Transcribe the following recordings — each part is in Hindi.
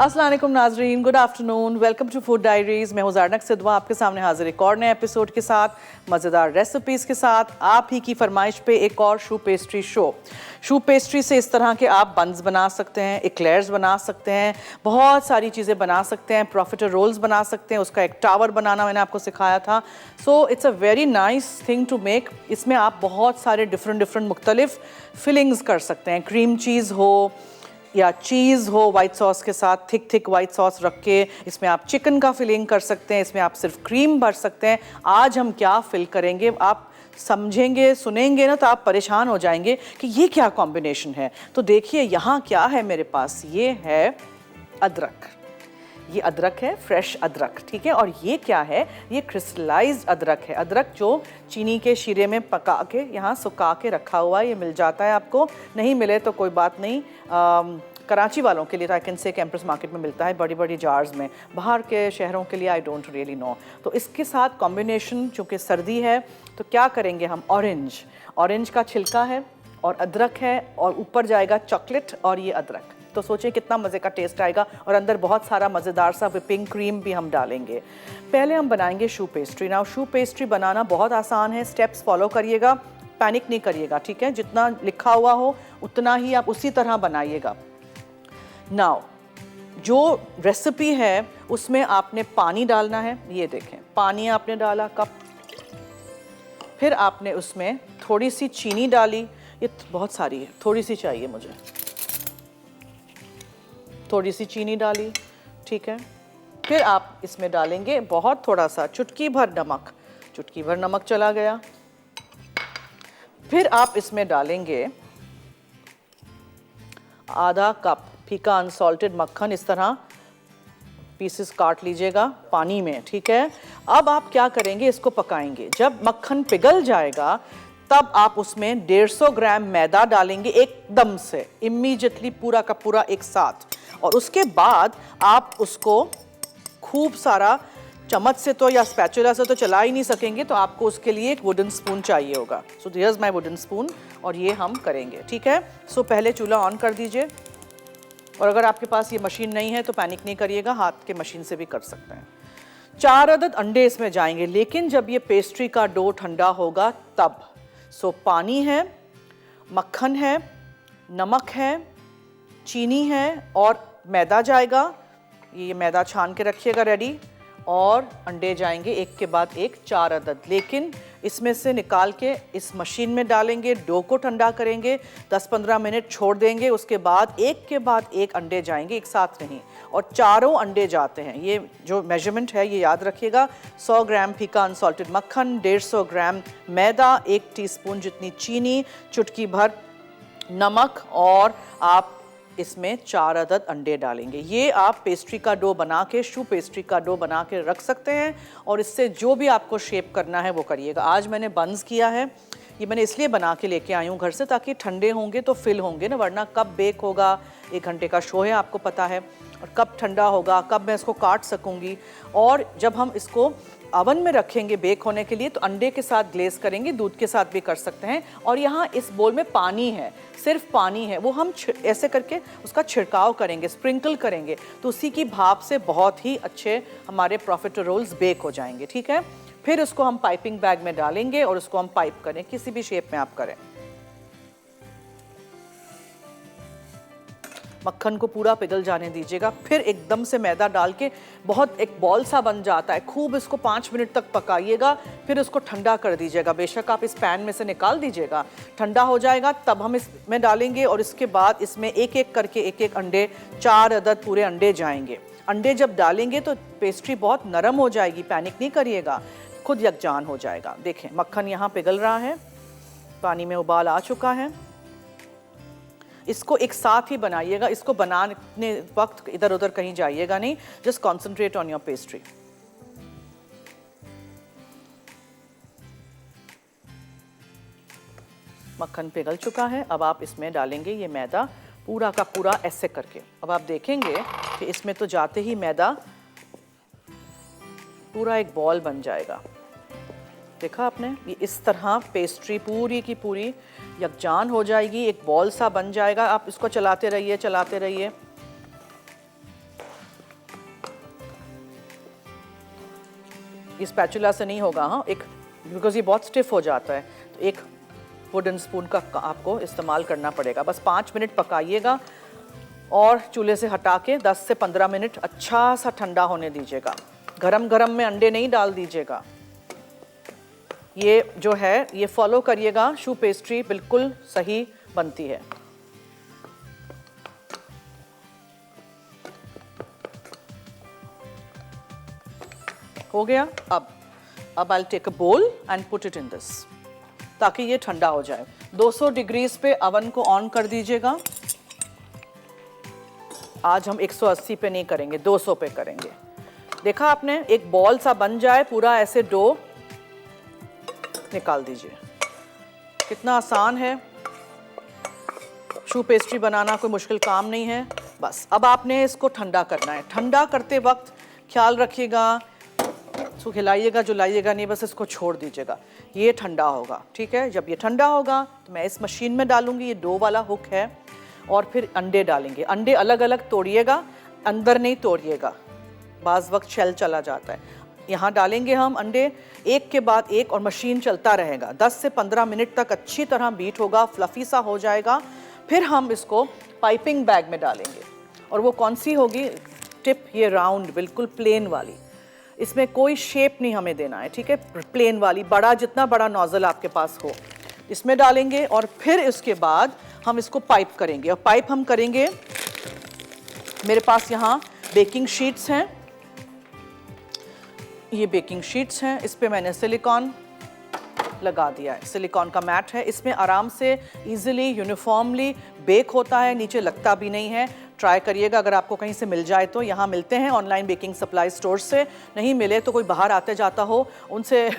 अस्सलाम वालेकुम नाजरीन, good afternoon, welcome to food diaries. मैं हूं ज़ारनक सिद्वा, आपके सामने हाजिर एक और नए एपिसोड के साथ, मज़ेदार रेसिपीज़ के साथ। आप ही की फरमाइश पे एक और शू पेस्ट्री शो। शू पेस्ट्री से इस तरह के आप बन्स बना सकते हैं, एक्लेयर्स बना सकते हैं, बहुत सारी चीज़ें बना सकते हैं, प्रॉफिटर रोल्स बना सकते हैं, उसका एक टावर बनाना मैंने आपको सिखाया था। So it's a very nice thing to make. इसमें आप बहुत सारे डिफरेंट मुख्तलिफ फिलिंग्स कर सकते हैं। क्रीम चीज़ हो या चीज़ हो वाइट सॉस के साथ, थिक वाइट सॉस रख के इसमें आप चिकन का फिलिंग कर सकते हैं, इसमें आप सिर्फ क्रीम भर सकते हैं। आज हम क्या फिल करेंगे आप समझेंगे, सुनेंगे ना तो आप परेशान हो जाएंगे कि ये क्या कॉम्बिनेशन है। तो देखिए यहाँ क्या है मेरे पास, ये है अदरक। ये अदरक है, फ्रेश अदरक, ठीक है। और ये क्या है, ये क्रिस्टलाइज्ड अदरक है। अदरक जो चीनी के शीरे में पका के यहाँ सुखा के रखा हुआ है, ये मिल जाता है आपको। नहीं मिले तो कोई बात नहीं, कराची वालों के लिए तो I can say campus market में मिलता है बड़ी बड़ी जार्स में। बाहर के शहरों के लिए आई डोंट रियली नो। तो इसके साथ कॉम्बिनेशन, चूँकि सर्दी है तो क्या करेंगे हम, ऑरेंज का छिलका है और अदरक है और ऊपर जाएगा चॉकलेट और ये अदरक। तो सोचिए कितना मज़े का टेस्ट आएगा। और अंदर बहुत सारा मज़ेदार सा व्हिपिंग क्रीम भी हम डालेंगे। पहले हम बनाएंगे शू पेस्ट्री। नाउ शू पेस्ट्री बनाना बहुत आसान है, स्टेप्स फॉलो करिएगा, पैनिक नहीं करिएगा, ठीक है। जितना लिखा हुआ हो उतना ही आप उसी तरह बनाइएगा। नाउ जो रेसिपी है उसमें आपने पानी डालना है। ये देखें, पानी आपने डाला कप, फिर आपने उसमें थोड़ी सी चीनी डाली। ये बहुत सारी है, थोड़ी सी चाहिए मुझे, थोड़ी सी चीनी डाली, ठीक है। फिर आप इसमें डालेंगे बहुत थोड़ा सा, चुटकी भर नमक, चुटकी भर नमक चला गया। फिर आप इसमें डालेंगे आधा कप फीका अनसॉल्टेड मक्खन। इस तरह पीसेस काट लीजिएगा पानी में, ठीक है। अब आप क्या करेंगे, इसको पकाएंगे। जब मक्खन पिघल जाएगा तब आप उसमें 150 ग्राम मैदा डालेंगे एकदम से, इमीडिएटली, पूरा का पूरा एक साथ। और उसके बाद आप उसको खूब सारा, चम्मच से तो या स्पैचुला से तो चला ही नहीं सकेंगे, तो आपको उसके लिए एक वुडन स्पून चाहिए होगा। So here's my wooden spoon, और ये हम करेंगे, ठीक है। सो पहले चूल्हा ऑन कर दीजिए। और अगर आपके पास ये मशीन नहीं है तो पैनिक नहीं करिएगा, हाथ के मशीन से भी कर सकते हैं। 4 अदद अंडे इसमें जाएंगे, लेकिन जब ये पेस्ट्री का डो ठंडा होगा तब। सो पानी है, मक्खन है, नमक है, चीनी है और मैदा जाएगा। ये मैदा छान के रखिएगा रेडी। और अंडे जाएंगे एक के बाद एक, 4 अदद। लेकिन इसमें से निकाल के इस मशीन में डालेंगे, डो को ठंडा करेंगे, 10-15 मिनट छोड़ देंगे। उसके बाद एक के बाद एक अंडे जाएंगे, एक साथ नहीं। और चारों अंडे जाते हैं। ये जो मेजरमेंट है ये याद रखिएगा। 100 ग्राम फीका अनसॉल्टेड मक्खन, 150 ग्राम मैदा, 1 टीस्पून जितनी चीनी, चुटकी भर नमक, और आप इसमें 4 अदद अंडे डालेंगे। ये आप पेस्ट्री का डो बना के, शू पेस्ट्री का डो बना के रख सकते हैं। और इससे जो भी आपको शेप करना है वो करिएगा। आज मैंने बंस किया है, ये मैंने इसलिए बना के लेके आई हूँ घर से, ताकि ठंडे होंगे तो फिल होंगे ना, वरना कब बेक होगा, 1 घंटे का शो है आपको पता है, और कब ठंडा होगा, कब मैं इसको काट सकूँगी। और जब हम इसको अवन में रखेंगे बेक होने के लिए तो अंडे के साथ ग्लेज करेंगे, दूध के साथ भी कर सकते हैं। और यहाँ इस बोल में पानी है, सिर्फ पानी है, वो हम ऐसे करके उसका छिड़काव करेंगे, स्प्रिंकल करेंगे, तो उसी की भाप से बहुत ही अच्छे हमारे प्रॉफिटर रोल्स बेक हो जाएंगे, ठीक है। फिर उसको हम पाइपिंग बैग में डालेंगे और उसको हम पाइप करें, किसी भी शेप में आप करें। मक्खन को पूरा पिघल जाने दीजिएगा। फिर एकदम से मैदा डाल के बहुत एक बॉल सा बन जाता है, खूब इसको 5 मिनट तक पकाइएगा। फिर उसको ठंडा कर दीजिएगा। बेशक आप इस पैन में से निकाल दीजिएगा, ठंडा हो जाएगा तब हम इसमें डालेंगे। और इसके बाद इसमें एक एक करके एक अंडे, 4 अदद पूरे अंडे जाएंगे। अंडे जब डालेंगे तो पेस्ट्री बहुत नरम हो जाएगी, पैनिक नहीं करिएगा, खुद यकजान हो जाएगा। देखें मक्खन यहाँ पिघल रहा है, पानी में उबाल आ चुका है। इसको एक साथ ही बनाइएगा, इसको बनाने वक्त इधर उधर कहीं जाइएगा नहीं, just concentrate on your pastry. मक्खन पिघल चुका है, अब आप इसमें डालेंगे ये मैदा पूरा का पूरा ऐसे करके। अब आप देखेंगे कि इसमें तो जाते ही मैदा पूरा एक बॉल बन जाएगा। देखा आपने, ये इस तरह पेस्ट्री पूरी की पूरी यकजान हो जाएगी, एक बॉल सा बन जाएगा। आप इसको चलाते रहिए, चलाते रहिए। ये स्पैचुला से नहीं होगा, हाँ, एक बिकॉज ये बहुत स्टिफ हो जाता है, तो एक वुडन स्पून का आपको इस्तेमाल करना पड़ेगा। बस 5 मिनट पकाइएगा और चूल्हे से हटा के 10 से 15 मिनट अच्छा सा ठंडा होने दीजिएगा। गरम गरम में अंडे नहीं डाल दीजिएगा। ये जो है ये फॉलो करिएगा, शू पेस्ट्री बिल्कुल सही बनती है। हो गया। अब I'll take a bowl and put it in this, ताकि ये ठंडा हो जाए। 200 डिग्रीज पे अवन को ऑन कर दीजिएगा। आज हम 180 पे नहीं करेंगे, 200 पे करेंगे। देखा आपने, एक बॉल सा बन जाए पूरा ऐसे डो, निकाल दीजिए। कितना आसान है, शू पेस्ट्री बनाना कोई मुश्किल काम नहीं है। बस अब आपने इसको ठंडा करना है। ठंडा करते वक्त ख्याल रखिएगा, इसको खिलाइएगा जुलाइएगा नहीं, बस इसको छोड़ दीजिएगा। ये ठंडा होगा, ठीक है। जब ये ठंडा होगा तो मैं इस मशीन में डालूंगी, ये डो वाला हुक है, और फिर अंडे डालेंगे। अंडे अलग अलग तोड़िएगा, अंदर नहीं तोड़िएगा, बाज़ वक्त शेल चला जाता है। यहाँ डालेंगे हम अंडे एक के बाद एक, और मशीन चलता रहेगा। 10 से 15 मिनट तक अच्छी तरह बीट होगा, फ्लफी सा हो जाएगा। फिर हम इसको पाइपिंग बैग में डालेंगे, और वो कौन सी होगी, टिप ये राउंड बिल्कुल प्लेन वाली, इसमें कोई शेप नहीं हमें देना है, ठीक है। प्लेन वाली, बड़ा, जितना बड़ा नोजल आपके पास हो, इसमें डालेंगे। और फिर इसके बाद हम इसको पाइप करेंगे, और पाइप हम करेंगे, मेरे पास यहाँ बेकिंग शीट्स हैं, ये बेकिंग शीट्स हैं, इस पे मैंने सिलिकॉन लगा दिया है, सिलिकॉन का मैट है। इसमें आराम से इजीली यूनिफॉर्मली बेक होता है, नीचे लगता भी नहीं है। ट्राई करिएगा, अगर आपको कहीं से मिल जाए तो। यहाँ मिलते हैं ऑनलाइन बेकिंग सप्लाई स्टोर से, नहीं मिले तो कोई बाहर आते जाता हो उनसे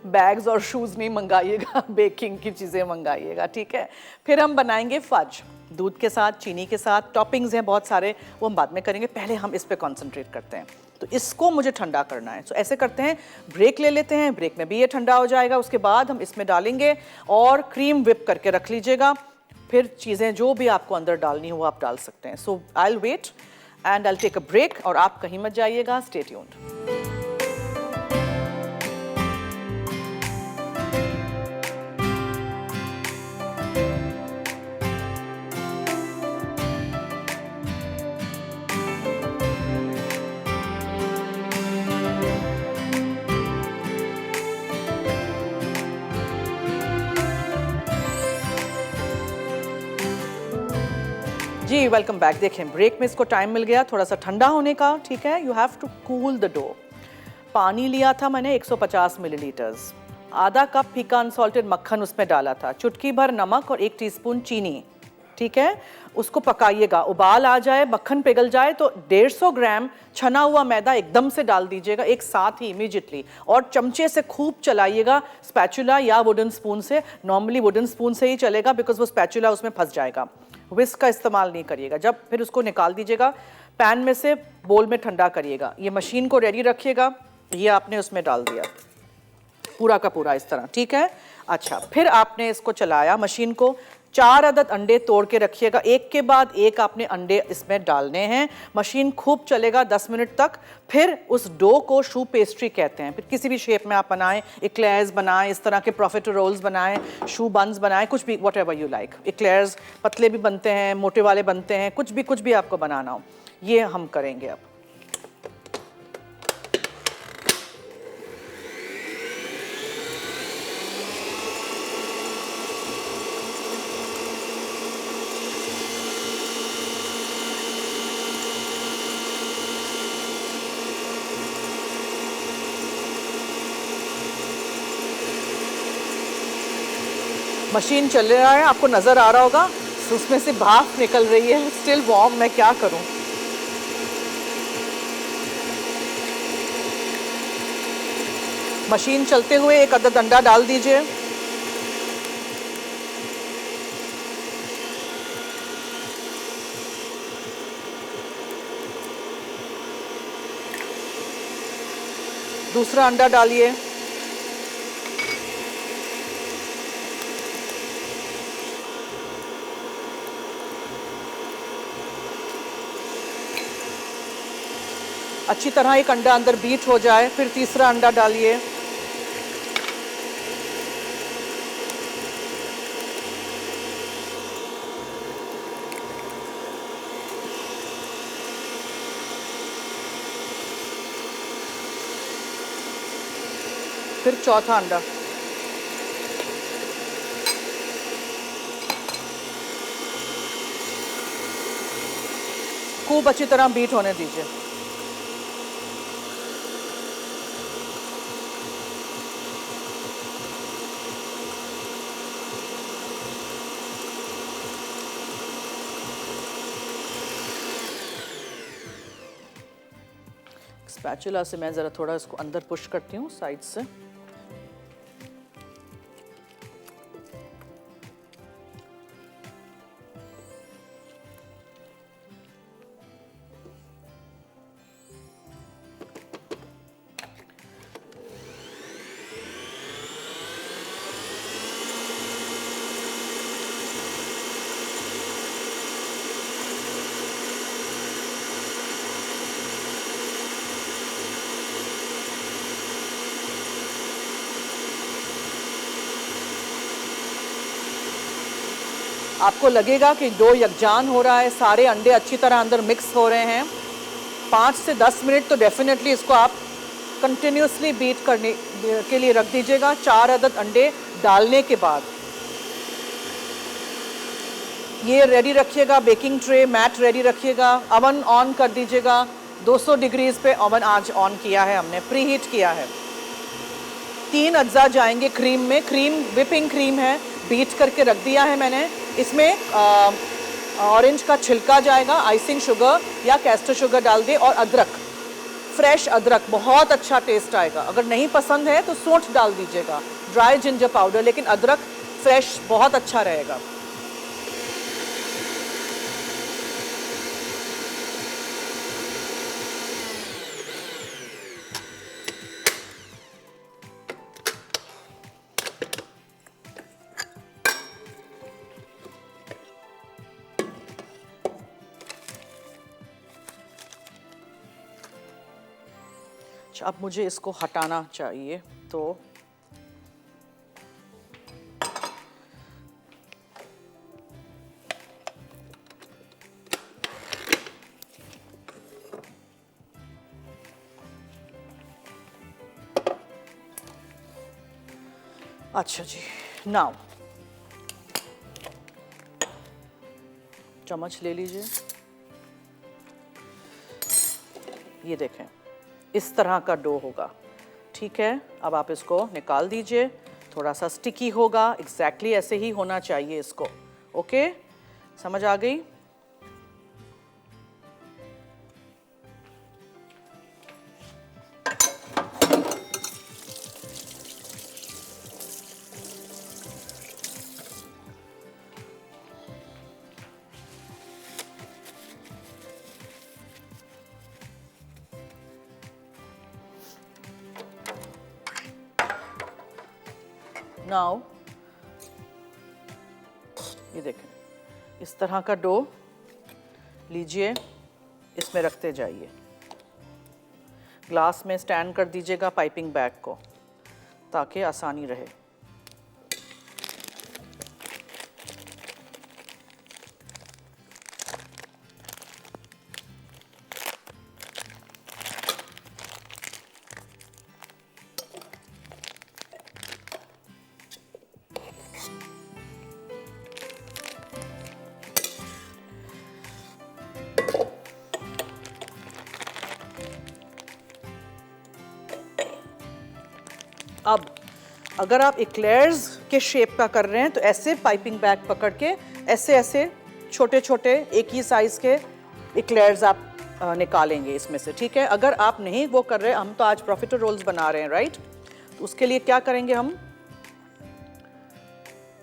बैग्स और शूज़ नहीं मंगाइएगा, बेकिंग की चीज़ें मंगाइएगा, ठीक है। फिर हम बनाएंगे फज, दूध के साथ, चीनी के साथ। टॉपिंग्स हैं बहुत सारे, वो हम बाद में करेंगे, पहले हम इस पे कंसंट्रेट करते हैं। तो इसको मुझे ठंडा करना है, तो ऐसे करते हैं, ब्रेक ले लेते हैं, ब्रेक में भी ये ठंडा हो जाएगा। उसके बाद हम इसमें डालेंगे और क्रीम विप करके रख लीजिएगा। फिर चीज़ें जो भी आपको अंदर डालनी हो वो आप डाल सकते हैं। So I will wait and I will take a break, और आप कहीं मत जाइएगा, स्टे ट्यून्ड। जी वेलकम बैक। देखें, ब्रेक में इसको टाइम मिल गया थोड़ा सा ठंडा होने का, ठीक है। You have to cool the dough. पानी लिया था मैंने 150 मिलीलीटर्स, आधा कप फीका अनसॉल्टेड मक्खन उसमें डाला था, चुटकी भर नमक और 1 टीस्पून चीनी, ठीक है। उसको पकाइएगा, उबाल आ जाए, मक्खन पिघल जाए तो 150 ग्राम छना हुआ मैदा एकदम से डाल दीजिएगा एक साथ ही इमीडिएटली, और चमचे से खूब चलाइएगा, स्पैचुला या वुडन स्पून से। नॉर्मली वुडन स्पून से ही चलेगा बिकॉज वो स्पैचुला उसमें फंस जाएगा, विस्क का इस्तेमाल नहीं करिएगा। जब फिर उसको निकाल दीजिएगा, पैन में से बोल में ठंडा करिएगा। ये मशीन को रेडी रखिएगा, ये आपने उसमें डाल दिया पूरा का पूरा इस तरह, ठीक है। अच्छा, फिर आपने इसको चलाया मशीन को। 4 अदद अंडे तोड़ के रखिएगा, एक के बाद एक आपने अंडे इसमें डालने हैं। मशीन खूब चलेगा 10 मिनट तक। फिर उस डो को शू पेस्ट्री कहते हैं। फिर किसी भी शेप में आप बनाएं, एक्लेयर्स बनाएं, इस तरह के प्रोफिटरोल्स बनाएं, शू बन्स बनाएं, कुछ भी, what ever you like. Eclairs पतले भी बनते हैं, मोटे वाले बनते हैं, कुछ भी आपको बनाना हो, ये हम करेंगे अब। मशीन चल रहा है, आपको नज़र आ रहा होगा, उसमें से भाप निकल रही है, स्टिल वार्म। मैं क्या करूं, मशीन चलते हुए 1 अदद अंडा डाल दीजिए। दूसरा अंडा डालिए। अच्छी तरह एक अंडा अंदर बीट हो जाए, फिर तीसरा अंडा डालिए। फिर चौथा अंडा। खूब अच्छी तरह बीट होने दीजिए। स्पैचुला से मैं ज़रा थोड़ा इसको अंदर पुश करती हूँ साइड से। आपको लगेगा कि डो यकजान हो रहा है, सारे अंडे अच्छी तरह अंदर मिक्स हो रहे हैं। 5 से 10 मिनट तो डेफिनेटली इसको आप कंटिन्यूसली बीट करने के लिए रख दीजिएगा। 4 अदद अंडे डालने के बाद ये रेडी रखिएगा। बेकिंग ट्रे मैट रेडी रखिएगा। अवन ऑन कर दीजिएगा। 200 डिग्रीज पे अवन आज ऑन किया है हमने, प्री हीट किया है। 3 अज्जा जाएंगे क्रीम में। क्रीम विपिंग क्रीम है, बीट करके रख दिया है मैंने। इसमें ऑरेंज का छिलका जाएगा, आइसिंग शुगर या कैस्टर शुगर डाल दे, और अदरक, फ्रेश अदरक, बहुत अच्छा टेस्ट आएगा। अगर नहीं पसंद है तो सौंठ डाल दीजिएगा, ड्राई जिंजर पाउडर, लेकिन अदरक फ्रेश बहुत अच्छा रहेगा। अब मुझे इसको हटाना चाहिए, तो अच्छा जी, नाउ चम्मच ले लीजिए। ये देखें, इस तरह का डो होगा, ठीक है। अब आप इसको निकाल दीजिए। थोड़ा सा स्टिकी होगा, एग्जैक्टली ऐसे ही होना चाहिए इसको। ओके, समझ आ गई? नाउ ये देखें, इस तरह का डो लीजिए, इसमें रखते जाइए। ग्लास में स्टैंड कर दीजिएगा पाइपिंग बैग को, ताकि आसानी रहे। अब अगर आप इक्लेयर्स के शेप का कर रहे हैं तो ऐसे पाइपिंग बैग पकड़ के ऐसे ऐसे छोटे छोटे एक ही साइज के इक्लेयर्स आप निकालेंगे इसमें से, ठीक है। अगर आप नहीं वो कर रहे, हम तो आज प्रॉफिटर रोल्स बना रहे हैं, राइट। तो उसके लिए क्या करेंगे, हम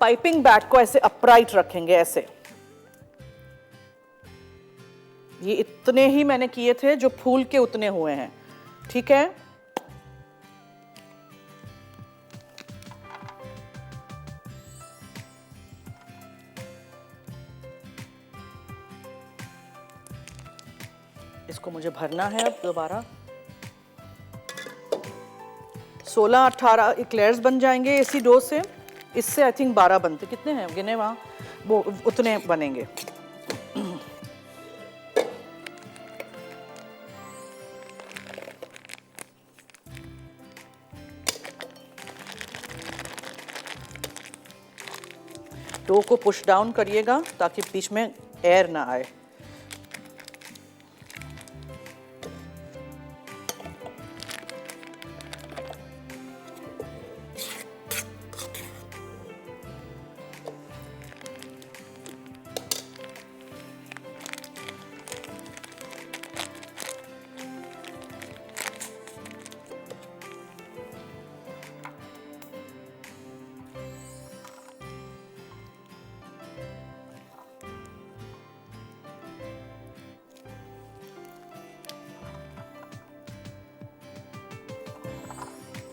पाइपिंग बैग को ऐसे अपराइट रखेंगे, ऐसे। ये इतने ही मैंने किए थे जो फूल के उतने हुए हैं, ठीक है। इसको मुझे भरना है अब दोबारा। 16-18 इक्लेयर्स बन जाएंगे इसी डो से। इससे आई थिंक 12 बनते, कितने हैं गिने वहाँ, वो उतने बनेंगे। डो को पुश डाउन करिएगा ताकि बीच में एयर ना आए।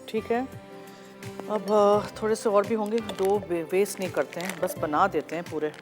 ठीक है, अब थोड़े से और भी होंगे। डो वेस्ट नहीं करते हैं, बस बना देते हैं पूरे।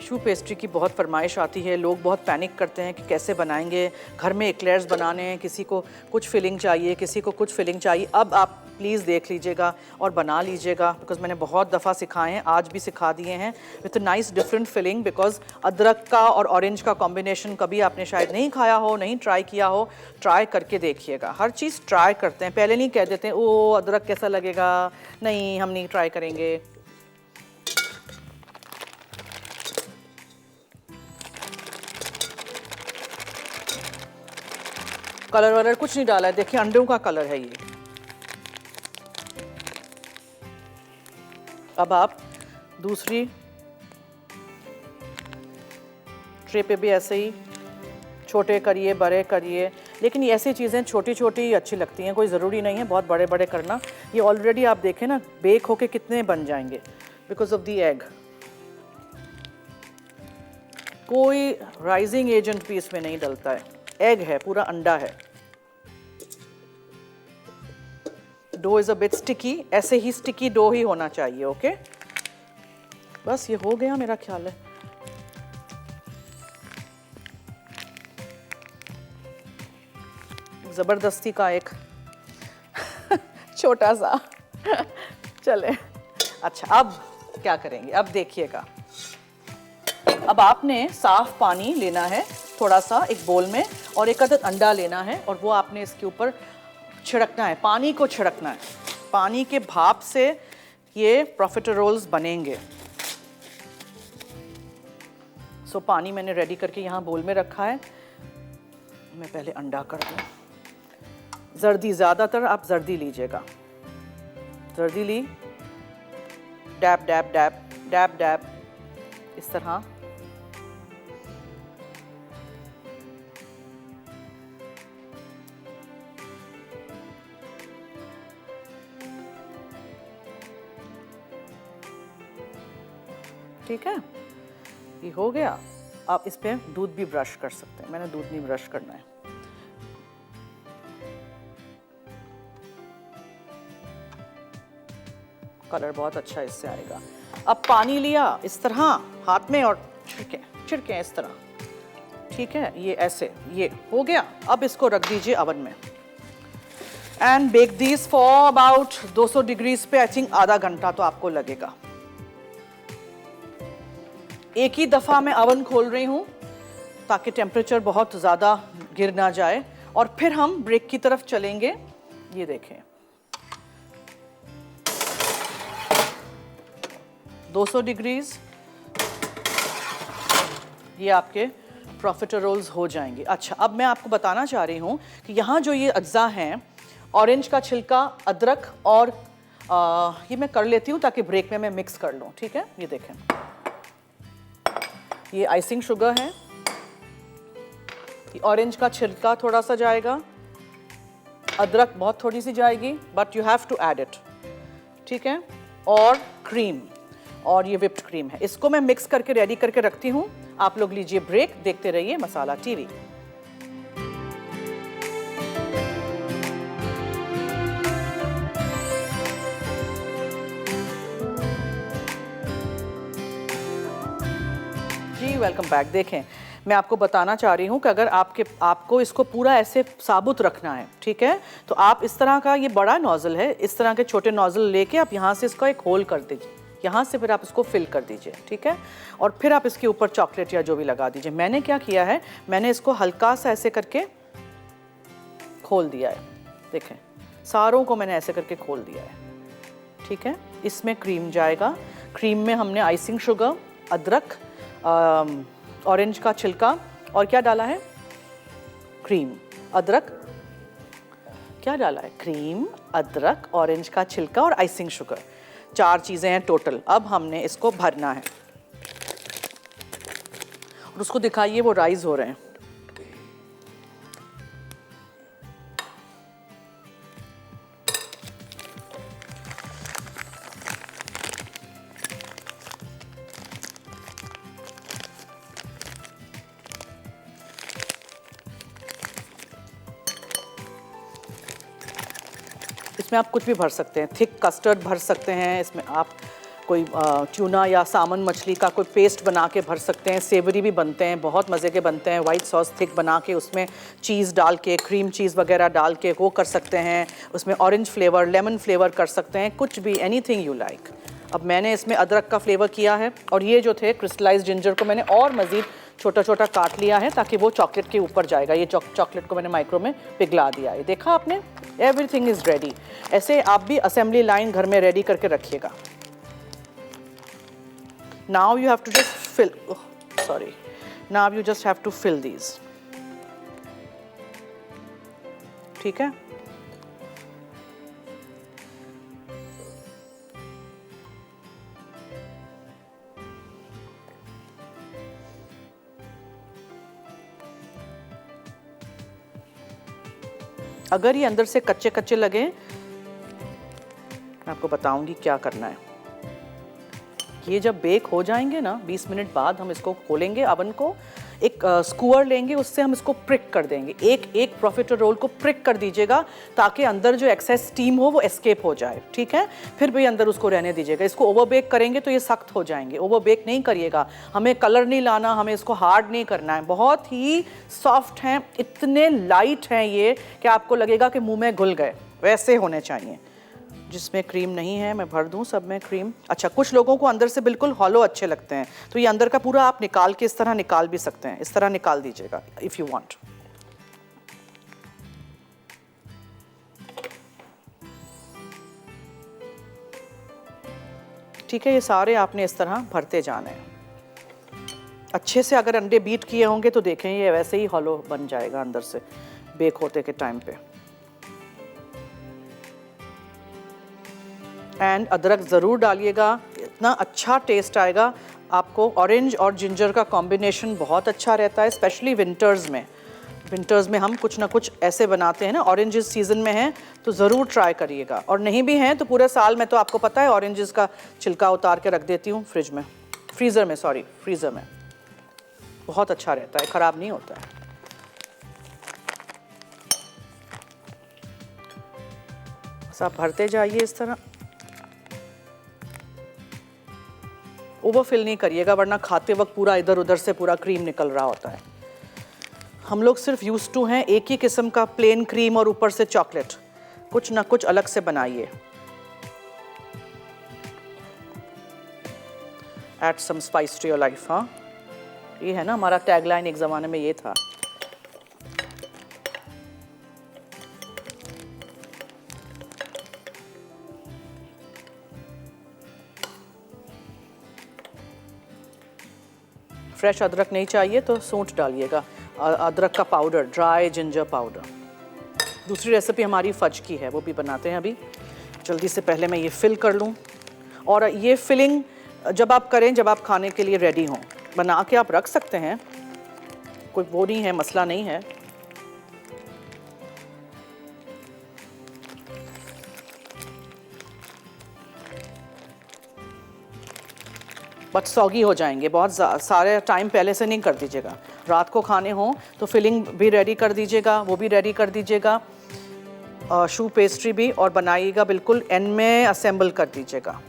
शू पेस्ट्री की बहुत फरमाइश आती है, लोग बहुत पैनिक करते हैं कि कैसे बनाएंगे। घर में एक्लेयर्स बनाने हैं, किसी को कुछ फिलिंग चाहिए, किसी को कुछ फिलिंग चाहिए। अब आप प्लीज़ देख लीजिएगा और बना लीजिएगा, बिकॉज मैंने बहुत दफ़ा सिखाए हैं, आज भी सिखा दिए हैं with nice different filling. Because अदरक का और ऑरेंज का कॉम्बिनेशन कभी आपने शायद नहीं खाया हो, नहीं ट्राई किया हो, ट्राई करके देखिएगा। हर चीज़ ट्राई करते हैं, पहले नहीं कह देते हैं ओ अदरक कैसा लगेगा, नहीं हम नहीं ट्राई करेंगे। कलर वलर कुछ नहीं डाला है, देखिए अंडों का कलर है ये। अब आप दूसरी ट्रे पे भी ऐसे ही छोटे करिए, बड़े करिए, लेकिन ये ऐसी चीज़ें छोटी छोटी ही अच्छी लगती हैं, कोई ज़रूरी नहीं है बहुत बड़े बड़े करना। ये ऑलरेडी आप देखें ना बेक होके कितने बन जाएंगे बिकॉज ऑफ द एग। कोई राइजिंग एजेंट भी इसमें नहीं डलता है, एग है, पूरा अंडा है। Dough is a bit sticky, ऐसे ही स्टिकी डो ही होना चाहिए। ओके बस ये हो गया मेरा ख्याल है। जबरदस्ती का एक छोटा सा चले। अच्छा अब क्या करेंगे, अब देखिएगा। अब आपने साफ पानी लेना है थोड़ा सा एक बोल में, और एक अदद अंडा लेना है और वो आपने इसके ऊपर छिड़कना है, पानी को छिड़कना है। पानी के भाप से ये प्रॉफिटरोल्स बनेंगे। सो पानी मैंने रेडी करके यहाँ बोल में रखा है। मैं पहले अंडा कर दूँ। जर्दी, ज़्यादातर आप जर्दी लीजिएगा। जर्दी ली, dab dab dab dab dab, इस तरह। ठीक है, ये हो गया। आप इस पे दूध भी ब्रश कर सकते हैं, मैंने दूध नहीं ब्रश करना है। कलर बहुत अच्छा इससे आएगा। अब पानी लिया इस तरह हाथ में और छिड़के इस तरह। ठीक है, ये ऐसे, ये हो गया। अब इसको रख दीजिए ओवन में and bake this for about 200 degrees पे। आई थिंक आधा घंटा तो आपको लगेगा। एक ही दफ़ा मैं ओवन खोल रही हूँ ताकि टेम्परेचर बहुत ज़्यादा गिर ना जाए, और फिर हम ब्रेक की तरफ चलेंगे। ये देखें 200 डिग्रीज, ये आपके प्रॉफिटरोल्स हो जाएंगे। अच्छा अब मैं आपको बताना चाह रही हूँ कि यहाँ जो ये अज्जा हैं, ऑरेंज का छिलका, अदरक और ये मैं कर लेती हूँ ताकि ब्रेक में मैं मिक्स कर लूँ। ठीक है, ये देखें, ये आइसिंग शुगर है। ये ऑरेंज का छिलका थोड़ा सा जाएगा, अदरक बहुत थोड़ी सी जाएगी, but you have to add it. ठीक है, और क्रीम, और ये विप्ड क्रीम है। इसको मैं मिक्स करके रेडी करके रखती हूँ। आप लोग लीजिए ब्रेक, देखते रहिए मसाला टीवी। जी, वेलकम बैक। देखें, मैं आपको बताना चाह रही हूँ कि अगर आपको इसको पूरा ऐसे साबुत रखना है, ठीक है, तो आप इस तरह का, ये बड़ा नोज़ल है, इस तरह के छोटे नोज़ल लेके आप यहाँ से इसका एक होल कर दीजिए, यहाँ से फिर आप इसको फिल कर दीजिए, ठीक है, और फिर आप इसके ऊपर चॉकलेट या जो भी लगा दीजिए। मैंने क्या किया है, मैंने इसको हल्का सा ऐसे करके खोल दिया है। देखें, सारों को मैंने ऐसे करके खोल दिया है, ठीक है। इसमें क्रीम जाएगा। क्रीम में हमने आइसिंग शुगर, अदरक, ऑरेंज का छिलका और क्या डाला है, क्रीम, अदरक, क्या डाला है, क्रीम, अदरक, ऑरेंज का छिलका और आइसिंग शुगर। 4 चीज़ें हैं टोटल। अब हमने इसको भरना है और उसको दिखाइए वो राइज हो रहे हैं। इसमें आप कुछ भी भर सकते हैं, थिक कस्टर्ड भर सकते हैं, इसमें आप कोई ट्यूना या सामन मछली का कोई पेस्ट बना के भर सकते हैं। सेवरी भी बनते हैं, बहुत मज़े के बनते हैं। वाइट सॉस थिक बना के उसमें चीज़ डाल के, क्रीम चीज़ वगैरह डाल के वो कर सकते हैं। उसमें ऑरेंज फ्लेवर, लेमन फ्लेवर कर सकते हैं, कुछ भी, एनीथिंग यू लाइक। अब मैंने इसमें अदरक का फ्लेवर किया है और ये जो थे क्रिस्टलाइज्ड जिंजर को मैंने और मज़ीद छोटा छोटा काट लिया है ताकि वो चॉकलेट के ऊपर जाएगा। ये चॉकलेट को मैंने माइक्रो में पिघला दिया है। देखा आपने, एवरीथिंग इज़ रेडी। ऐसे आप भी असेंबली लाइन घर में रेडी करके रखिएगा। Now you have to just fill, oh, sorry, now you just have to fill these, ठीक है। अगर ये अंदर से कच्चे कच्चे लगे, मैं आपको बताऊंगी क्या करना है। ये जब बेक हो जाएंगे ना, 20 मिनट बाद हम इसको खोलेंगे अवन को, एक स्कूअर लेंगे, उससे हम इसको प्रिक कर देंगे। एक प्रोफिटरोल को प्रिक कर दीजिएगा ताकि अंदर जो एक्सेस स्टीम हो वो एस्केप हो जाए, ठीक है। फिर भी अंदर उसको रहने दीजिएगा। इसको ओवर बेक करेंगे तो ये सख्त हो जाएंगे। ओवर बेक नहीं करिएगा, हमें कलर नहीं लाना, हमें इसको हार्ड नहीं करना है। बहुत ही सॉफ्ट हैं, इतने लाइट हैं ये कि आपको लगेगा कि मुँह में घुल गए, वैसे होने चाहिए। जिसमें क्रीम नहीं है मैं भर दूं सब में क्रीम। अच्छा, कुछ लोगों को अंदर से बिल्कुल हॉलो अच्छे लगते हैं, तो ये अंदर का पूरा आप निकाल के इस तरह निकाल भी सकते हैं। इस तरह निकाल दीजिएगा इफ़ यू वांट। ठीक है, ये सारे आपने इस तरह भरते जाने हैं। अच्छे से अगर अंडे बीट किए होंगे तो देखें ये वैसे ही हॉलो बन जाएगा अंदर से बेक होते के टाइम पे। एंड अदरक ज़रूर डालिएगा, इतना अच्छा टेस्ट आएगा आपको। ऑरेंज और जिंजर का कॉम्बिनेशन बहुत अच्छा रहता है, स्पेशली विंटर्स में। विंटर्स में हम कुछ ना कुछ ऐसे बनाते हैं ना। ऑरेंजेस सीज़न में हैं तो ज़रूर ट्राई करिएगा, और नहीं भी हैं तो पूरे साल में तो आपको पता है ऑरेंजेस का छिलका उतार के रख देती हूँ फ्रीज़र में। बहुत अच्छा रहता है, ख़राब नहीं होता है। बस आप भरते जाइए इस तरह, ओवरफिल नहीं करिएगा वरना खाते वक्त पूरा इधर उधर से पूरा क्रीम निकल रहा होता है। हम लोग सिर्फ यूज टू हैं एक ही किस्म का प्लेन क्रीम और ऊपर से चॉकलेट, कुछ ना कुछ अलग से बनाइए। Add some spice to your life. हाँ, ये है ना हमारा टैगलाइन, एक ज़माने में ये था। फ्रेश अदरक नहीं चाहिए तो सूंठ डालिएगा, अदरक का पाउडर, ड्राई जिंजर पाउडर। दूसरी रेसिपी हमारी फज की है, वो भी बनाते हैं अभी। जल्दी से पहले मैं ये फिल कर लूँ। और ये फिलिंग जब आप करें, जब आप खाने के लिए रेडी हों, बना के आप रख सकते हैं, कोई वो नहीं है, मसला नहीं है। बट सॉगी हो जाएंगे बहुत सारे टाइम पहले से नहीं कर दीजिएगा। रात को खाने हों तो फिलिंग भी रेडी कर दीजिएगा, वो भी रेडी कर दीजिएगा, शू पेस्ट्री भी, और बनाइएगा बिल्कुल एंड में असेंबल कर दीजिएगा।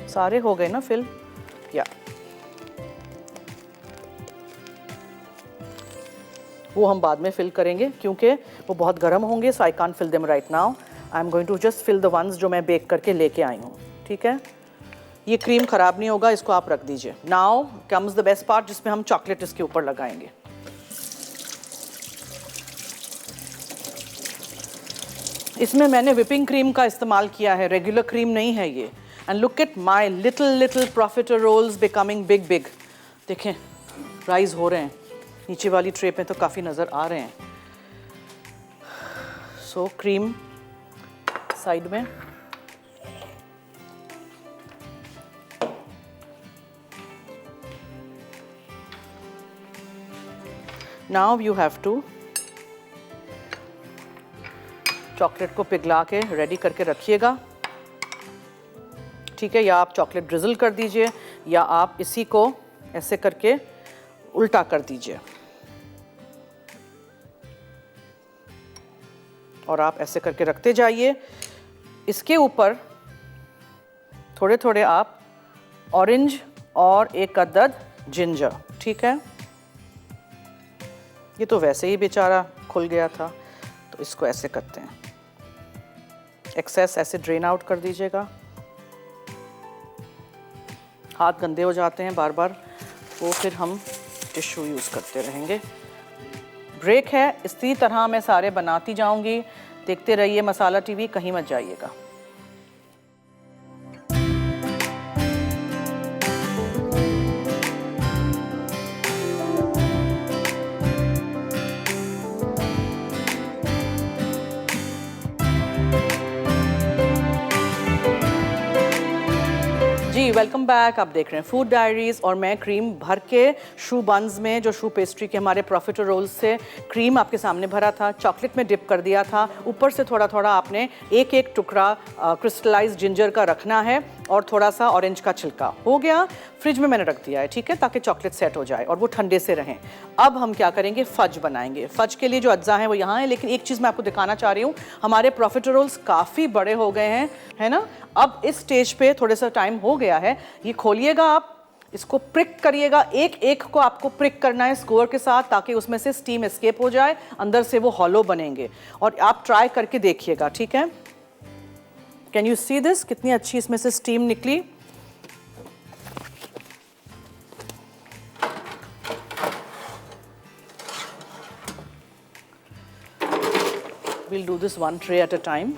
सारे हो गए ना फिल? या वो हम बाद में फिल करेंगे क्योंकि वो बहुत गर्म होंगे, so I can't fill them right now. I am going to just fill the ones जो मैं बेक करके लेके आई हूँ, ठीक है? ये क्रीम ख़राब नहीं होगा, इसको आप रख दीजिए। Now comes the best part, जिसमें हम चॉकलेट इसके ऊपर लगाएंगे। इसमें मैंने विपिंग क्रीम का इस्तेमाल किया है, रेगुलर क्रीम नहीं है ये। And look at my little profiteroles becoming big big. देखें राइज हो रहे हैं, नीचे वाली ट्रे पे तो काफ़ी नज़र आ रहे हैं। सो क्रीम साइड में, now you have to chocolate को पिघला के रेडी करके रखिएगा, ठीक है? या आप चॉकलेट ड्रिजल कर दीजिए या आप इसी को ऐसे करके उल्टा कर दीजिए और आप ऐसे करके रखते जाइए। इसके ऊपर थोड़े थोड़े आप ऑरेंज और एक अदद जिंजर, ठीक है? ये तो वैसे ही बेचारा खुल गया था, तो इसको ऐसे करते हैं, एक्सेस ऐसे ड्रेन आउट कर दीजिएगा। हाथ गंदे हो जाते हैं बार बार, वो फिर हम टिश्यू यूज़ करते रहेंगे। ब्रेक है, इसी तरह मैं सारे बनाती जाऊंगी। देखते रहिए मसाला टीवी, कहीं मत जाइएगा। जी वेलकम बैक। आप देख रहे हैं फूड डायरीज और मैं क्रीम भर के शू बंस में, जो शू पेस्ट्री के हमारे प्रॉफिटरोल्स से क्रीम आपके सामने भरा था, चॉकलेट में डिप कर दिया था। ऊपर से थोड़ा थोड़ा आपने एक एक टुकड़ा क्रिस्टलाइज्ड जिंजर का रखना है और थोड़ा सा ऑरेंज का छिलका। हो गया, फ्रिज में मैंने रख दिया है, ठीक है, ताकि चॉकलेट सेट हो जाए और वो ठंडे से रहें। अब हम क्या करेंगे, फज बनाएंगे। फज के लिए जो अज्जा हैं वो यहाँ है, लेकिन एक चीज़ मैं आपको दिखाना चाह रही हूँ, हमारे प्रॉफिटरोल्स काफ़ी बड़े हो गए हैं, है ना? अब इस स्टेज पे थोड़ा सा टाइम हो गया है, ये खोलिएगा आप, इसको प्रिक करिएगा, एक एक को आपको प्रिक करना है स्कोर के साथ, ताकि उसमें से स्टीम एस्केप हो जाए, अंदर से वो हॉलो बनेंगे। और आप ट्राई करके देखिएगा, ठीक है? कैन यू सी दिस, कितनी अच्छी इसमें से स्टीम निकली। We'll do this one tray at a time.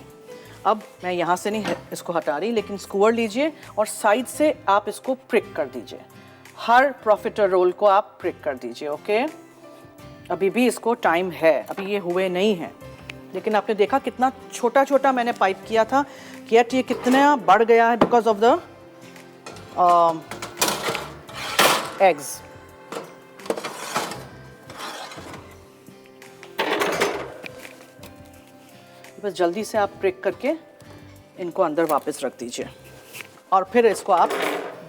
अब मैं यहाँ से नहीं इसको हटा रही, लेकिन स्कूअर लीजिए और साइड से आप इसको प्रिक कर दीजिए। हर प्रॉफिटर रोल को आप प्रिक कर दीजिए, ओके? अभी भी इसको टाइम है, अभी ये हुए नहीं हैं, लेकिन आपने देखा कितना छोटा छोटा मैंने पाइप किया था, कि ये कितना बढ़ गया है बिकॉज ऑफ द एग्स। बस जल्दी से आप प्रिक करके इनको अंदर वापस रख दीजिए और फिर इसको आप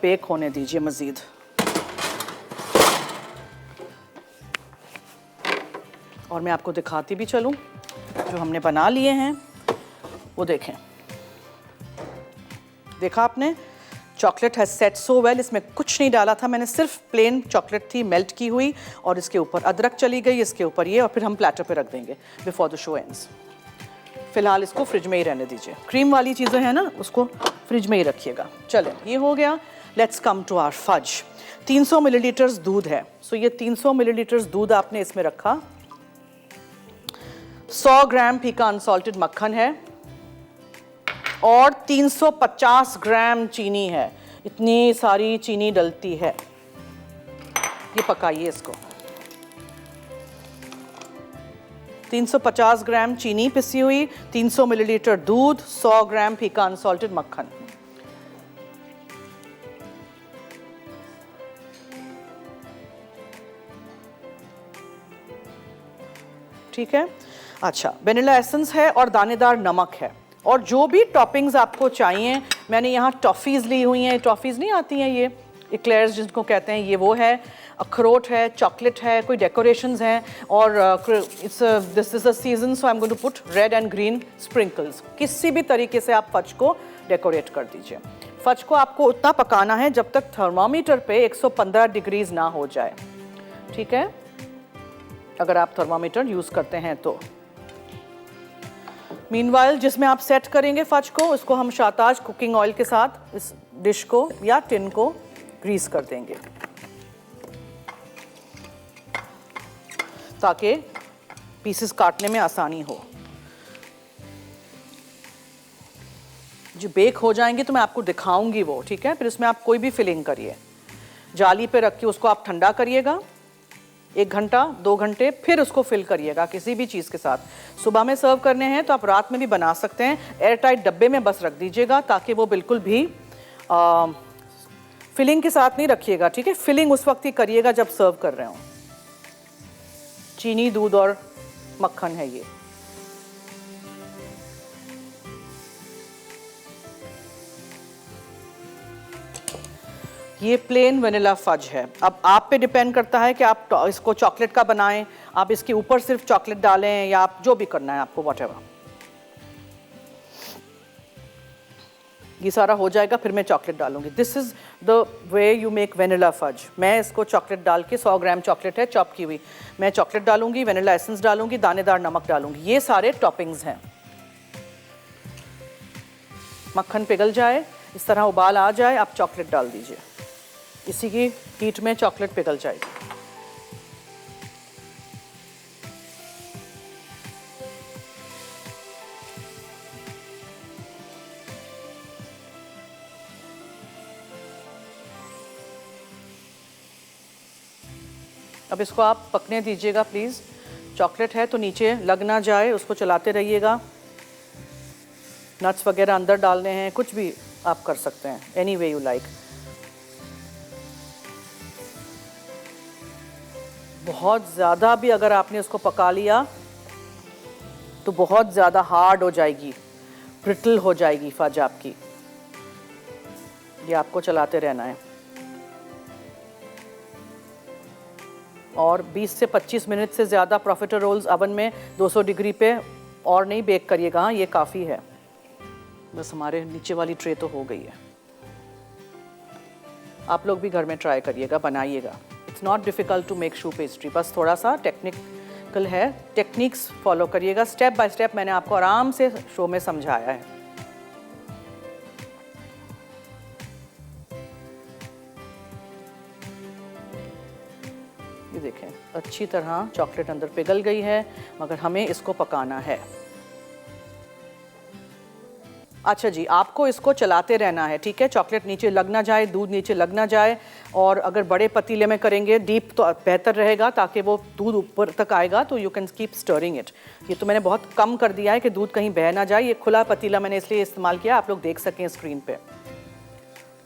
बेक होने दीजिए मज़ीद। और मैं आपको दिखाती भी चलूं, जो हमने बना लिए हैं वो देखें। देखा आपने, chocolate has set so well. इसमें कुछ नहीं डाला था मैंने, सिर्फ प्लेन चॉकलेट थी मेल्ट की हुई, और इसके ऊपर अदरक चली गई, इसके ऊपर ये, और फिर हम प्लेटर पे रख देंगे बिफोर द शो एंड्स। फिलहाल इसको फ्रिज में ही रहने दीजिए, क्रीम वाली चीज़ें हैं ना, उसको फ्रिज में ही रखिएगा। चलें, ये हो गया। Let's come to our fudge. 300 millilitres दूध है, सो ये 300 मिलीलीटर्स दूध आपने इसमें रखा। 100 ग्राम फीका अनसॉल्टेड मक्खन है और 350 ग्राम चीनी है। इतनी सारी चीनी डलती है, ये पकाइए इसको। 350 ग्राम चीनी पिसी हुई, 300 मिलीलीटर दूध, 100 ग्राम फीका अनसॉल्टेड मक्खन। ठीक है, अच्छा, वेनिला एसेंस है और दानेदार नमक है, और जो भी टॉपिंग्स आपको चाहिए। मैंने यहाँ टॉफ़ीज़ ली हुई हैं, टॉफ़ीज़ नहीं आती हैं ये इक्लेयर्स जिनको कहते हैं, ये वो है, अखरोट है, चॉकलेट है, कोई डेकोरेशंस हैं, और this is a season, so I am going to put red and green sprinkles. किसी भी तरीके से आप फज को डेकोरेट कर दीजिए। फज को आपको उतना पकाना है जब तक थर्मामीटर पे 115 डिग्रीज ना हो जाए, ठीक है, अगर आप थर्मामीटर यूज़ करते हैं तो। मीनवाइल जिसमें आप सेट करेंगे फज को, उसको हम शाताज कुकिंग ऑयल के साथ इस डिश को या टिन को ग्रीस कर देंगे ताकि पीसेस काटने में आसानी हो। जो बेक हो जाएंगे तो मैं आपको दिखाऊंगी वो, ठीक है। फिर इसमें आप कोई भी फिलिंग करिए, जाली पे रख के उसको आप ठंडा करिएगा 1 घंटा 2 घंटे, फिर उसको फिल करिएगा किसी भी चीज़ के साथ। सुबह में सर्व करने हैं तो आप रात में भी बना सकते हैं, एयर टाइट डब्बे में बस रख दीजिएगा ताकि वो बिल्कुल भी फिलिंग के साथ नहीं रखिएगा, ठीक है। फिलिंग उस वक्त ही करिएगा जब सर्व कर रहे हो। चीनी, दूध और मक्खन है ये। ये प्लेन वनीला फज है। अब आप पे डिपेंड करता है कि आप इसको चॉकलेट का बनाएं, आप इसके ऊपर सिर्फ चॉकलेट डालें या आप जो भी करना है आपको, व्हाटएवर। ये सारा हो जाएगा फिर मैं चॉकलेट डालूंगी। This is the way you make vanilla fudge. मैं इसको चॉकलेट डाल के 100 ग्राम चॉकलेट है चॉप की हुई, मैं चॉकलेट डालूंगी, वनीला एसेंस डालूंगी, दानेदार नमक डालूंगी। ये सारे टॉपिंग्स हैं। मक्खन पिघल जाए, इस तरह उबाल आ जाए, आप चॉकलेट डाल दीजिए। इसी की हीट में चॉकलेट पिघल जाएगी। अब इसको आप पकने दीजिएगा प्लीज़। चॉकलेट है तो नीचे लग ना जाए, उसको चलाते रहिएगा। नट्स वगैरह अंदर डालने हैं, कुछ भी आप कर सकते हैं, एनी वे यू लाइक। बहुत ज़्यादा भी अगर आपने उसको पका लिया तो बहुत ज़्यादा हार्ड हो जाएगी, ब्रिटल हो जाएगी फज आपकी। ये आपको चलाते रहना है और 20 से 25 मिनट से ज़्यादा प्रोफिटरोल्स ओवन में 200 डिग्री पे और नहीं बेक करिएगा। हाँ, ये काफ़ी है। बस हमारे नीचे वाली ट्रे तो हो गई है। आप लोग भी घर में ट्राई करिएगा, बनाइएगा। It's not difficult to make शू पेस्ट्री, बस थोड़ा सा टेक्निकल है। टेक्निक्स फॉलो करिएगा स्टेप बाय स्टेप, मैंने आपको आराम से शो में समझाया है। ये देखें अच्छी तरह चॉकलेट अंदर पिघल गई है, मगर हमें इसको पकाना है। अच्छा जी, आपको इसको चलाते रहना है, ठीक है। चॉकलेट नीचे लग ना जाए, दूध नीचे लग ना जाए। और अगर बड़े पतीले में करेंगे डीप तो बेहतर रहेगा ताकि वो दूध ऊपर तक आएगा, तो you can keep stirring it. ये तो मैंने बहुत कम कर दिया है कि दूध कहीं बह ना जाए। ये खुला पतीला मैंने इसलिए इस्तेमाल किया, आप लोग देख सकें स्क्रीन पे।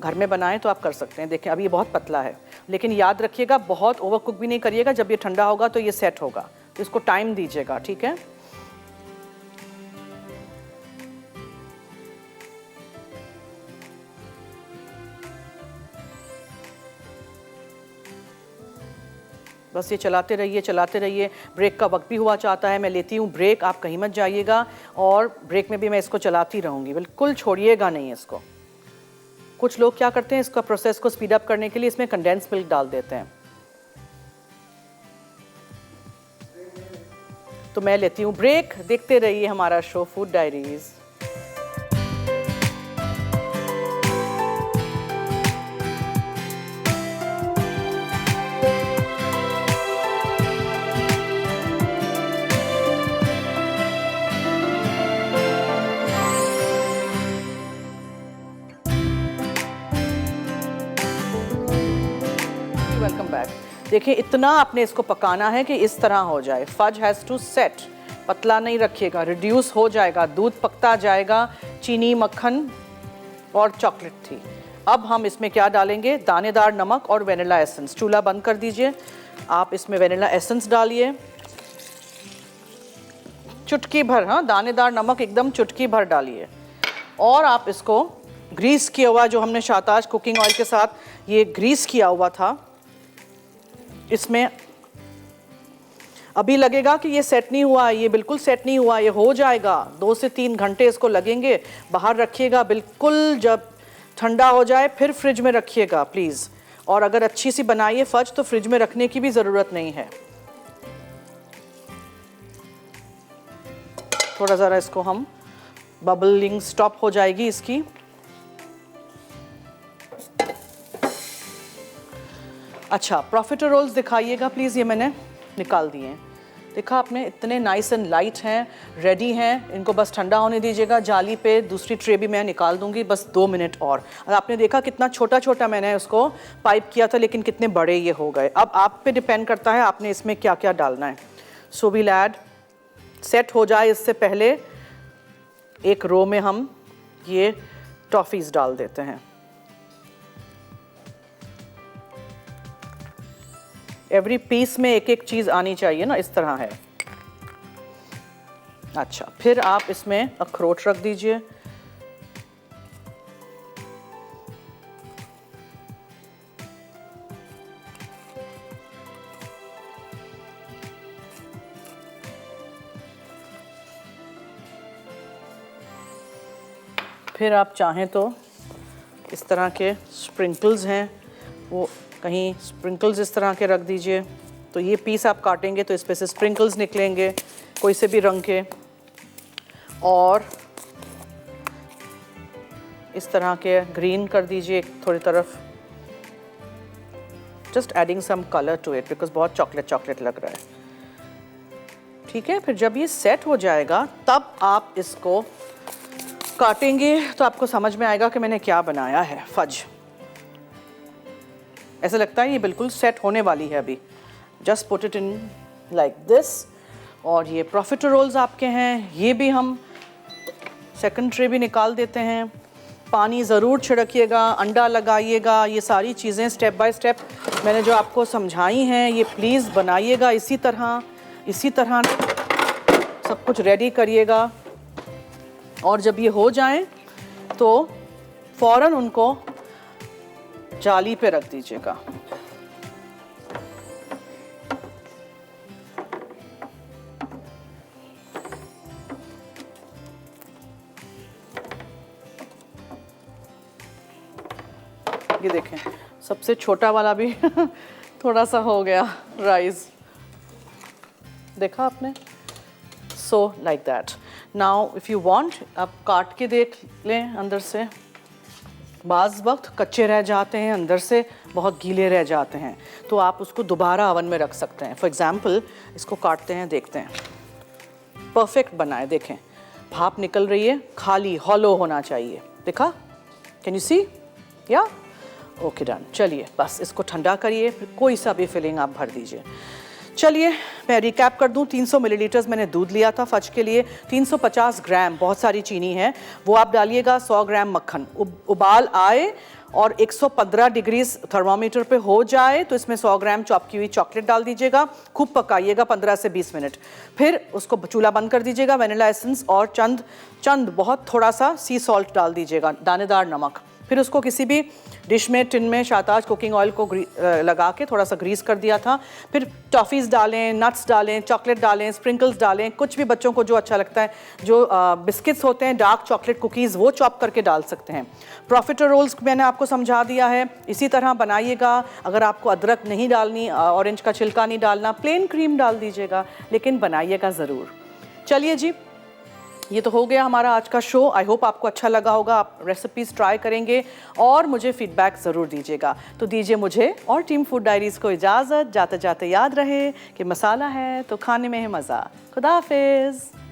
घर में बनाएं तो आप कर सकते हैं। देखें अभी ये बहुत पतला है, लेकिन याद रखिएगा बहुत ओवर कुक भी नहीं करिएगा। जब ये ठंडा होगा तो ये सेट होगा, तो इसको टाइम दीजिएगा, ठीक है। बस ये चलाते रहिए, चलाते रहिए। ब्रेक का वक्त भी हुआ चाहता है, मैं लेती हूँ ब्रेक, आप कहीं मत जाइएगा। और ब्रेक में भी मैं इसको चलाती रहूँगी, बिल्कुल छोड़िएगा नहीं इसको। कुछ लोग क्या करते हैं, इसका प्रोसेस को स्पीड अप करने के लिए इसमें कंडेंस मिल्क डाल देते हैं। तो मैं लेती हूँ ब्रेक। देखते रहिए हमारा show food diaries. Welcome back. देखिए इतना आपने इसको पकाना है कि इस तरह हो जाए। फज हैज़ टू सेट, पतला नहीं रखिएगा, रिड्यूस हो जाएगा, दूध पकता जाएगा। चीनी, मक्खन और चॉकलेट थी। अब हम इसमें क्या डालेंगे, दानेदार नमक और वेनिला एसेंस। चूल्हा बंद कर दीजिए। आप इसमें वेनिला एसेंस डालिए, चुटकी भर। हाँ, दानेदार नमक एकदम चुटकी भर डालिए। और आप इसको ग्रीस किया हुआ, जो हमने शाताज कुकिंग ऑयल के साथ ये ग्रीस किया हुआ था, इसमें अभी लगेगा कि ये सेट नहीं हुआ, ये बिल्कुल सेट नहीं हुआ। ये हो जाएगा, 2 से 3 घंटे इसको लगेंगे। बाहर रखिएगा बिल्कुल, जब ठंडा हो जाए फिर फ्रिज में रखिएगा प्लीज़। और अगर अच्छी सी बनाइए फज तो फ्रिज में रखने की भी ज़रूरत नहीं है। थोड़ा ज़रा इसको हम, बबलिंग स्टॉप हो जाएगी इसकी। अच्छा, प्रॉफिटरोल्स दिखाइएगा प्लीज़। ये मैंने निकाल दिए हैं, देखा आपने, इतने नाइस एंड लाइट हैं, रेडी हैं। इनको बस ठंडा होने दीजिएगा जाली पे। दूसरी ट्रे भी मैं निकाल दूंगी, बस 2 मिनट और आपने देखा कितना छोटा छोटा मैंने उसको पाइप किया था, लेकिन कितने बड़े ये हो गए। अब आप पे डिपेंड करता है आपने इसमें क्या क्या डालना है। सो वील ऐड, सेट हो जाए इससे पहले एक रो में हम ये टॉफ़ीज़ डाल देते हैं। एवरी पीस में एक एक चीज़ आनी चाहिए ना, इस तरह है। अच्छा, फिर आप इसमें अखरोट रख दीजिए। फिर आप चाहें तो इस तरह के स्प्रिंकल्स हैं, वो कहीं स्प्रिंकल्स इस तरह के रख दीजिए। तो ये पीस आप काटेंगे तो इस पे से स्प्रिंकल्स निकलेंगे कोई से भी रंग के। और इस तरह के ग्रीन कर दीजिए थोड़ी तरफ, just adding some colour to it because बहुत चॉकलेट चॉकलेट लग रहा है। ठीक है, फिर जब ये सेट हो जाएगा तब आप इसको काटेंगे तो आपको समझ में आएगा कि मैंने क्या बनाया है। फज ऐसा लगता है ये बिल्कुल सेट होने वाली है अभी। Just put it in like this. और ये प्रॉफिटरोल्स आपके हैं, ये भी हम सेकंड ट्रे भी निकाल देते हैं। पानी ज़रूर छिड़किएगा, अंडा लगाइएगा, ये सारी चीज़ें स्टेप बाय स्टेप मैंने जो आपको समझाई हैं ये प्लीज़ बनाइएगा इसी तरह सब कुछ रेडी करिएगा। और जब ये हो जाए तो फ़ौरन उनको जाली पे रख दीजिएगा। ये देखें, सबसे छोटा वाला भी थोड़ा सा हो गया राइस, देखा आपने। So like that. Now if you want आप काट के देख लें अंदर से। बाज़ वक्त कच्चे रह जाते हैं, अंदर से बहुत गीले रह जाते हैं, तो आप उसको दोबारा ओवन में रख सकते हैं। फॉर एग्ज़ाम्पल इसको काटते हैं, देखते हैं, परफेक्ट बनाए, देखें भाप निकल रही है, खाली हॉलो होना चाहिए, देखा, कैन यू सी? या ओके डन। चलिए बस इसको ठंडा करिए, फिर कोई सा भी फिलिंग आप भर दीजिए। चलिए मैं रिकैप कर दूं, 300 मिलीलीटर्स मैंने दूध लिया था फज के लिए, 350 ग्राम, बहुत सारी चीनी है वो आप डालिएगा, 100 ग्राम मक्खन। उबाल आए और 115 डिग्री थर्मामीटर पे हो जाए तो इसमें 100 ग्राम चॉप की हुई चॉकलेट डाल दीजिएगा, खूब पकाइएगा 15 से 20 मिनट। फिर उसको चूल्हा बंद कर दीजिएगा, वनीला एसेंस और चंद बहुत थोड़ा सा सी सॉल्ट डाल दीजिएगा, दानेदार नमक। फिर उसको किसी भी डिश में, टिन में, शाताज कुकिंग ऑयल को लगा के थोड़ा सा ग्रीस कर दिया था। फिर टॉफ़ीज़ डालें, नट्स डालें, चॉकलेट डालें, स्प्रिंकल्स डालें, कुछ भी बच्चों को जो अच्छा लगता है। जो बिस्किट्स होते हैं, डार्क चॉकलेट कुकीज़, वो चॉप करके डाल सकते हैं। प्रॉफिटरोल्स मैंने आपको समझा दिया है, इसी तरह बनाइएगा। अगर आपको अदरक नहीं डालनी, ऑरेंज का छिलका नहीं डालना, प्लेन क्रीम डाल दीजिएगा, लेकिन बनाइएगा ज़रूर। चलिए जी, ये तो हो गया हमारा आज का शो। आई होप आपको अच्छा लगा होगा, आप रेसिपीज़ ट्राई करेंगे और मुझे फीडबैक ज़रूर दीजिएगा। तो दीजिए मुझे और टीम फूड डायरीज़ को इजाज़त। जाते जाते याद रहे कि मसाला है तो खाने में है मज़ा। खुदा हाफिज़।